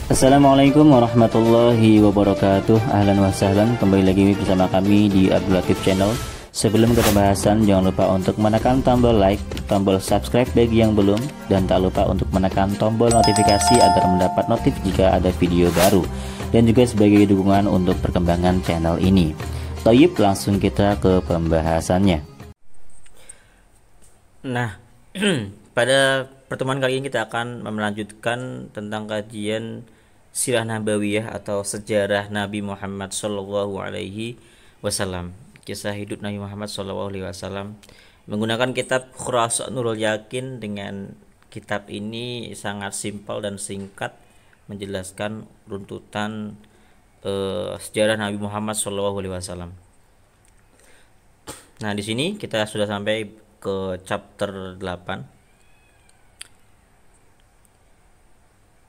Assalamualaikum warahmatullahi wabarakatuh. Ahlan wa sahlan, kembali lagi bersama kami di Abdul Latif Channel. Sebelum ke pembahasan, jangan lupa untuk menekan tombol like, tombol subscribe bagi yang belum, dan tak lupa untuk menekan tombol notifikasi agar mendapat notif jika ada video baru, dan juga sebagai dukungan untuk perkembangan channel ini. Toyib, langsung kita ke pembahasannya. Nah, pada pertemuan kali ini kita akan melanjutkan tentang kajian Sirah Nabawiyah atau sejarah Nabi Muhammad Shallallahu Alaihi Wasallam, kisah hidup Nabi Muhammad Shallallahu Alaihi Wasallam menggunakan kitab Khurasa Nurul Yakin. Dengan kitab ini sangat simpel dan singkat menjelaskan runtutan sejarah Nabi Muhammad Shallallahu Alaihi Wasallam. Nah, di sini kita sudah sampai ke chapter 8.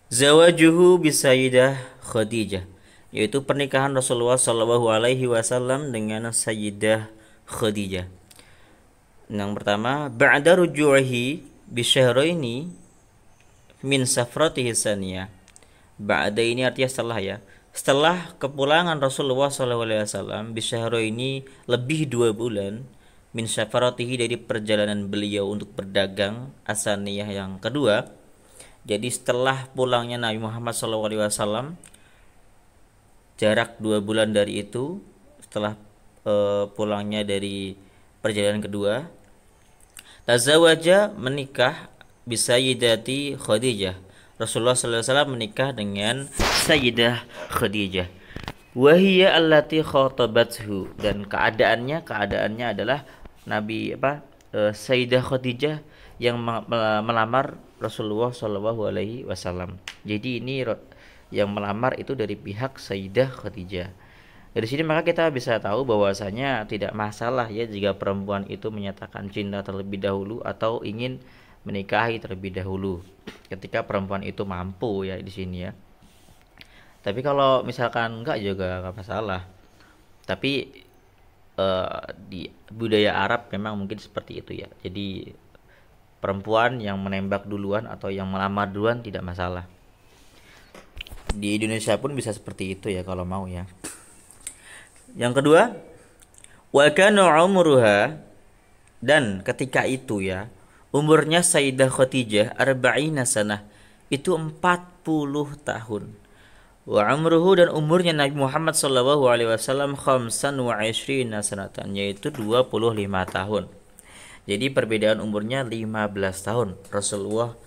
Zawajuhu bisayyidah Khadijah, yaitu pernikahan Rasulullah Shallallahu Alaihi Wasallam dengan Sayyidah Khadijah. Yang pertama, ba'da ruju'ihi bisyahraini min safratihi saniyah. Ba'da ini artinya setelah, ya. Setelah kepulangan Rasulullah Shallallahu Alaihi Wasallam bisyahraini lebih 2 bulan min safratihi dari perjalanan beliau untuk berdagang asaniyah yang kedua. Jadi setelah pulangnya Nabi Muhammad SAW, jarak 2 bulan dari itu, setelah pulangnya dari perjalanan kedua, tazawaja menikah bisayyidati Khadijah. Rasulullah SAW menikah dengan Sayyidah Khadijah. Wahiyya allati khatabathu, dan keadaannya adalah Sayyidah Khadijah yang melamar Rasulullah Shallallahu Alaihi Wasallam. Jadi ini yang melamar itu dari pihak Sayyidah Khadijah. Dari sini maka kita bisa tahu bahwasanya tidak masalah, ya, jika perempuan itu menyatakan cinta terlebih dahulu atau ingin menikahi terlebih dahulu, ketika perempuan itu mampu, ya, di sini, ya. Tapi kalau misalkan enggak juga enggak masalah. Tapi di budaya Arab memang mungkin seperti itu, ya. Jadi perempuan yang menembak duluan atau yang melamar duluan tidak masalah. Di Indonesia pun bisa seperti itu, ya, kalau mau, ya. Yang kedua, wa kana umruha, dan ketika itu, ya, umurnya Sayyidah Khadijah arba'ina sanah, itu 40 tahun. Wa umruhu, dan umurnya Nabi Muhammad sallallahu alaihi wasallam khamsan wa 'ishrina sanatan, yaitu 25 tahun. Jadi perbedaan umurnya 15 tahun. Rasulullah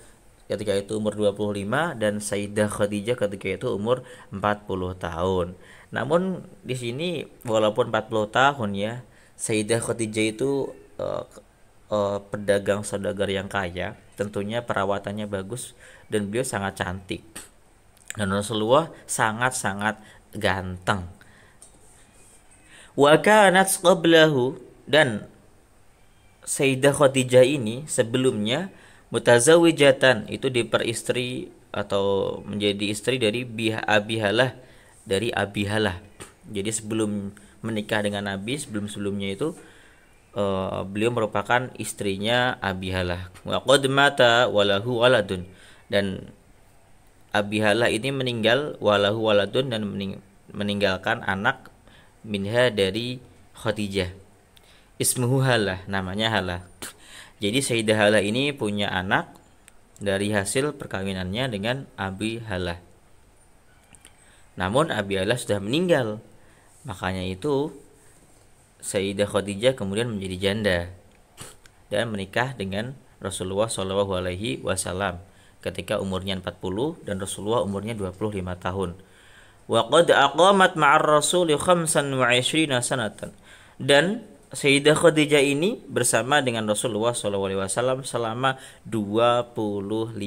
ketika itu umur 25 dan Sayyidah Khadijah ketika itu umur 40 tahun. Namun di sini walaupun 40 tahun, ya, Sayyidah Khadijah itu pedagang saudagar yang kaya, tentunya perawatannya bagus dan beliau sangat cantik. Dan Rasulullah sangat-sangat ganteng. Wa kanat qablahu, dan Sayyidah Khadijah ini sebelumnya mutazawijatan, itu diperistri atau menjadi istri dari Abi Halah, dari Abi Halah. Jadi sebelum menikah dengan Nabi, sebelumnya itu beliau merupakan istrinya Abi Halah. Wa qad mata walahu waladun, dan Abi Halah ini meninggal, walahu waladun, dan meninggalkan anak minha dari Khadijah. Ismuhu Halah, namanya Halah. Jadi Sayyidah Halah ini punya anak dari hasil perkawinannya dengan Abi Halah. Namun Abi Halah sudah meninggal. Makanya itu Sayyidah Khadijah kemudian menjadi janda dan menikah dengan Rasulullah Shallallahu Alaihi Wasallam ketika umurnya 40 dan Rasulullah umurnya 25 tahun. Wa qad aqamat ma'ar rasuli 25 sanatan, dan Sayyidah Khadijah ini bersama dengan Rasulullah SAW selama 25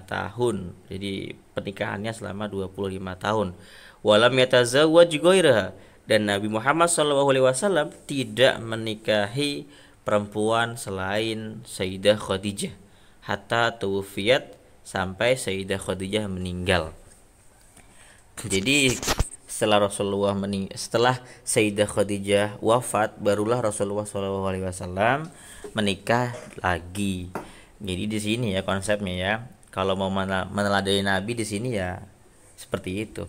tahun. Jadi pernikahannya selama 25 tahun. Walam yatazawwaj ghairaha, dan Nabi Muhammad SAW tidak menikahi perempuan selain Sayyidah Khadijah hatta tuwfiyat, sampai Sayyidah Khadijah meninggal. Jadi setelah Sayyidah Khadijah wafat, barulah Rasulullah SAW menikah lagi. Jadi di sini, ya, konsepnya, ya, kalau mau meneladani Nabi di sini, ya, Seperti itu.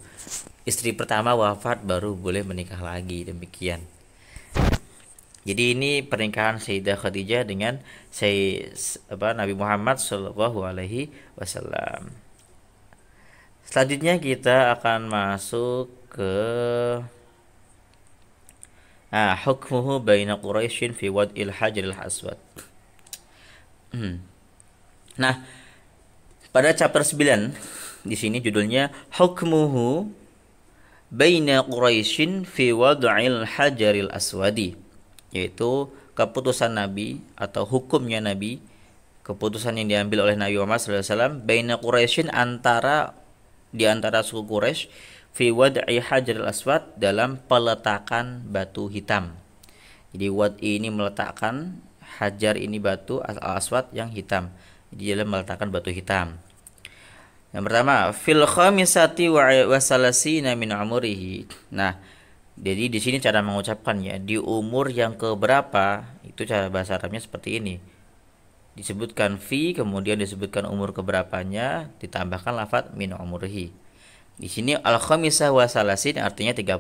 Istri pertama wafat baru boleh menikah lagi, demikian. Jadi ini pernikahan Sayyidah Khadijah dengan Nabi Muhammad Shallallahu Alaihi Wasallam. Selanjutnya kita akan masuk ke hukmuhu baina Quraisyin fi wad'il hajaril aswad. Nah, pada chapter 9 di sini judulnya hukmuhu baina Quraisyin fi wad'il hajaril aswadi, yaitu keputusan Nabi atau hukumnya Nabi, keputusan yang diambil oleh Nabi Muhammad SAW baina Quraisyin di antara suku Quraisy fi wad'i hajaril aswad, dalam peletakan batu hitam. Jadi wad'i ini meletakkan, hajar ini batu, al-aswad yang hitam. Jadi dalam meletakkan batu hitam. Yang pertama, fil khamisati wa salasina min umurihi. Nah, jadi di sini cara mengucapkannya, di umur yang keberapa, itu cara bahasa Arabnya seperti ini. Disebutkan fi, kemudian disebutkan umur keberapanya, ditambahkan lafaz min umurihi. Di sini al-khamisah wa salasin artinya 35.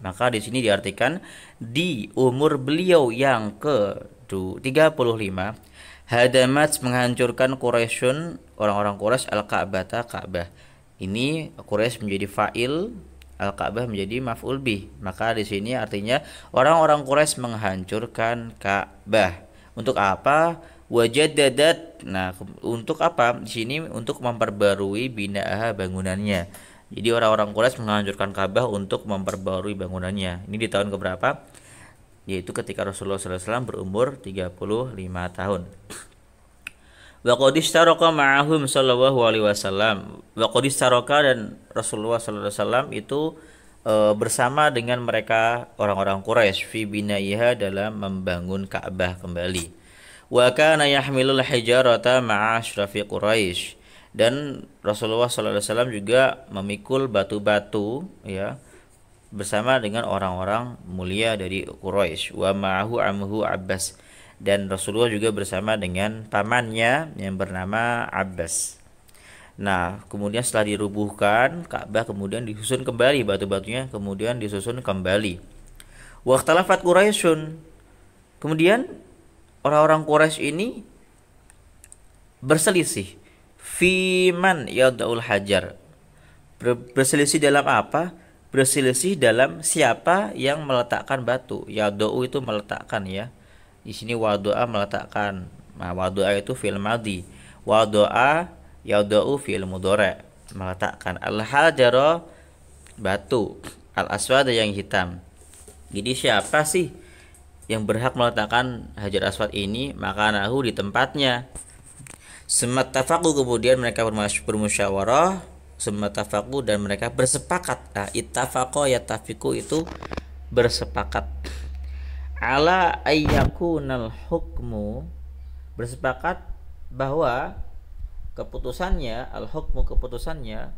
Maka di sini diartikan di umur beliau yang ke-35, hadamat menghancurkan Quraisyun, orang-orang Quraisy al-Ka'bah, Ka'bah. Ini Quraisy menjadi fa'il, al-Ka'bah menjadi maf'ul bih. Maka di sini artinya orang-orang Quraisy menghancurkan Ka'bah. Untuk apa? Wajadadat. Nah, untuk apa? Di sini untuk memperbarui bina'ah, bangunannya. Jadi orang-orang Quraisy menghancurkan Ka'bah untuk memperbarui bangunannya. Ini di tahun keberapa? Yaitu ketika Rasulullah SAW berumur 35 tahun. Wa qad istaraka ma'ahum sallallahu alaihi wasallam. Wa qad istaraka, dan Rasulullah sallallahu alaihi wasallam itu bersama dengan mereka orang-orang Quraisy fi binaiha, dalam membangun Ka'bah kembali. Wa kana yahmilul hijarata ma'a asyrafi Quraisy, dan Rasulullah sallallahu alaihi wasallam juga memikul batu-batu ya bersama dengan orang-orang mulia dari Quraisy. Wa ma'ahu amhu Abbas, dan Rasulullah juga bersama dengan pamannya yang bernama Abbas. Nah, kemudian setelah dirubuhkan Ka'bah, kemudian disusun kembali batu-batunya, kemudian disusun kembali. Wa ikhtalafat Quraisyun, kemudian orang-orang Quraisy ini berselisih fi man yad'ul hajar. Berselisih dalam apa? Berselisih dalam siapa yang meletakkan batu. Yad'u itu meletakkan ya. Di sini wadu'a meletakkan. Nah, wadu'a itu fi'il madhi. Wadu'a yad'u fi'il mudhari', meletakkan. Al-hajara batu, al-aswad yang hitam. Jadi siapa sih yang berhak meletakkan hajar aswad ini? Maka nahu di tempatnya. Semattafaku, kemudian mereka bermusyawarah, semattafaku, dan mereka bersepakat. Nah, ittafaqa yattafiqu itu bersepakat. Ala ayyakunal hukmu, bersepakat bahwa keputusannya, al-hukmu keputusannya,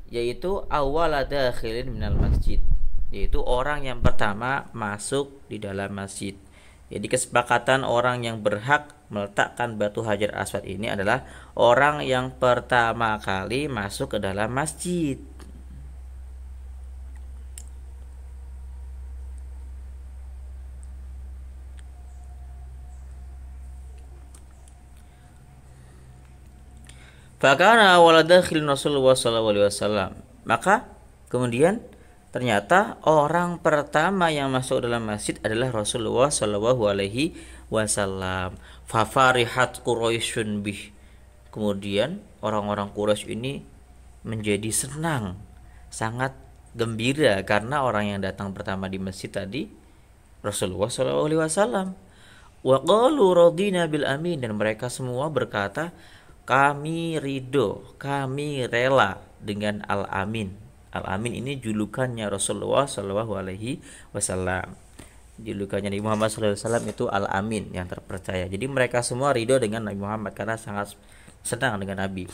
yaitu awwala dakhilin minal masjid, yaitu orang yang pertama masuk di dalam masjid. Jadi kesepakatan orang yang berhak meletakkan batu hajar aswad ini adalah orang yang pertama kali masuk ke dalam masjid. Fakana awwala dakhilin Rasulullah sallallahu alaihi wasallam. Maka kemudian ternyata orang pertama yang masuk dalam masjid adalah Rasulullah Shallallahu Alaihi Wasallam. Fafarihat Quraisyun bih. Kemudian orang-orang Quraisy ini menjadi senang, sangat gembira karena orang yang datang pertama di masjid tadi Rasulullah Shallallahu Alaihi Wasallam. Wa qalu radina bil amin, dan mereka semua berkata, kami ridho, kami rela dengan al-amin. Al-Amin ini julukannya Rasulullah Shallallahu Alaihi Wasallam. Julukannya Nabi Muhammad Sallallahu Alaihi Wasallam itu Al-Amin, yang terpercaya. Jadi mereka semua ridho dengan Nabi Muhammad karena sangat senang dengan Nabi.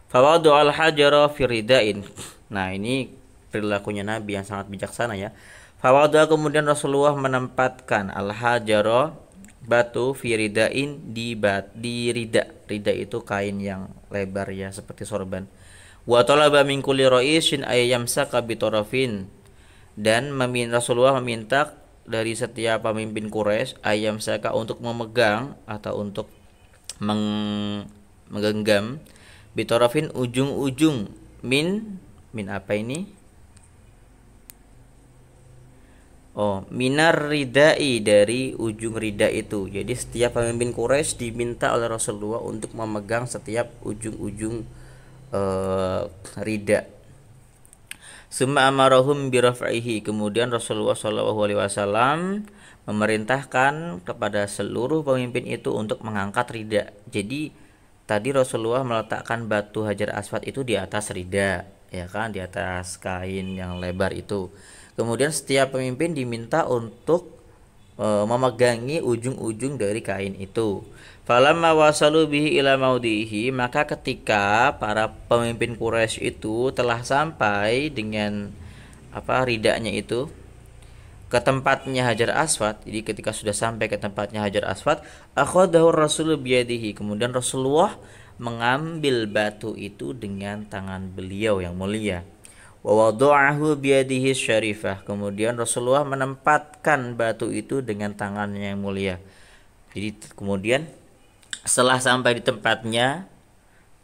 Fawadu al-hajara firidain. Nah, ini perilakunya Nabi yang sangat bijaksana ya. Fawadu, kemudian Rasulullah menempatkan al-hajara, batu, firidain, di rida. Rida itu kain yang lebar ya, seperti sorban. Wa talaba min kulli ra'isin ayyamsaka bitarafin, dan Rasulullah meminta dari setiap pemimpin Quraisy ayyamsaka untuk memegang atau untuk menggenggam bitarafin ujung-ujung min apa ini? Oh, minar ridai, dari ujung rida itu. Jadi setiap pemimpin Quraisy diminta oleh Rasulullah untuk memegang setiap ujung-ujung rida. Summa amarahum biraf'ihi, kemudian Rasulullah SAW memerintahkan kepada seluruh pemimpin itu untuk mengangkat rida. Jadi tadi Rasulullah meletakkan batu Hajar Aswad itu di atas rida, ya kan, di atas kain yang lebar itu. Kemudian setiap pemimpin diminta untuk memegangi ujung-ujung dari kain itu. Falamma wasalu bihi ila maudihi, maka ketika para pemimpin Quraisy itu telah sampai dengan ridanya itu ke tempatnya Hajar Aswad. Jadi ketika sudah sampai ke tempatnya Hajar Aswad, akhadahu Rasul biyadihi, kemudian Rasulullah mengambil batu itu dengan tangan beliau yang mulia. Wa wada'ahu biyadihi syarifah, kemudian Rasulullah menempatkan batu itu dengan tangannya yang mulia. Jadi kemudian setelah sampai di tempatnya,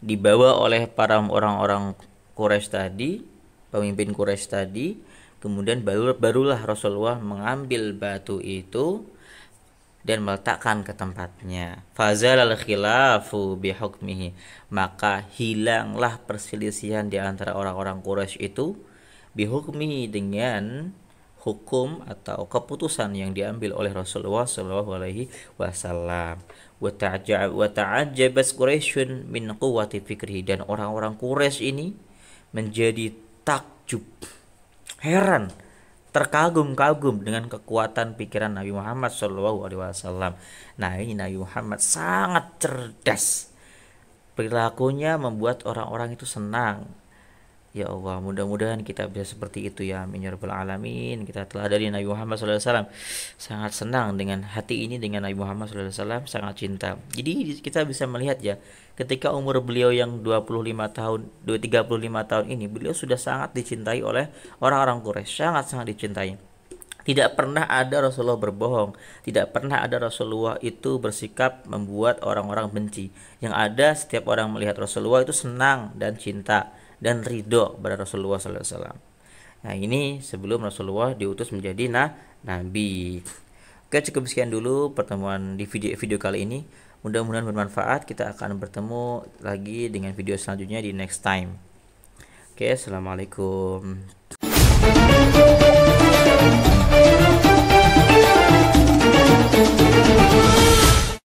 dibawa oleh para orang-orang Quraisy tadi, pemimpin Quraisy tadi, kemudian barulah Rasulullah mengambil batu itu dan meletakkan ke tempatnya. Fazalal khilafu bihukmihi, maka hilanglah perselisihan di antara orang-orang Quraisy itu bihukmihi, dengan hukum atau keputusan yang diambil oleh Rasulullah SAW. Wa ta'ajjabas Quraisyun min quwwati fikrihi, dan orang-orang Quraisy ini menjadi takjub, heran, terkagum-kagum dengan kekuatan pikiran Nabi Muhammad SAW. Nah, ini Nabi Muhammad sangat cerdas. Perilakunya membuat orang-orang itu senang. Ya Allah, mudah-mudahan kita bisa seperti itu ya, amin ya rabbal alamin. Kita telah dari Nabi Muhammad SAW, sangat senang dengan hati ini, dengan Nabi Muhammad SAW, sangat cinta. Jadi kita bisa melihat ya, ketika umur beliau yang 35 tahun ini, beliau sudah sangat dicintai oleh orang-orang Quraisy, sangat-sangat dicintai. Tidak pernah ada Rasulullah berbohong, tidak pernah ada Rasulullah itu bersikap membuat orang-orang benci. Yang ada, setiap orang melihat Rasulullah itu senang dan cinta dan ridho pada Rasulullah SAW. Nah, ini sebelum Rasulullah diutus menjadi nabi. Oke, cukup sekian dulu pertemuan di video kali ini. Mudah-mudahan bermanfaat. Kita akan bertemu lagi dengan video selanjutnya di next time. Oke, assalamualaikum.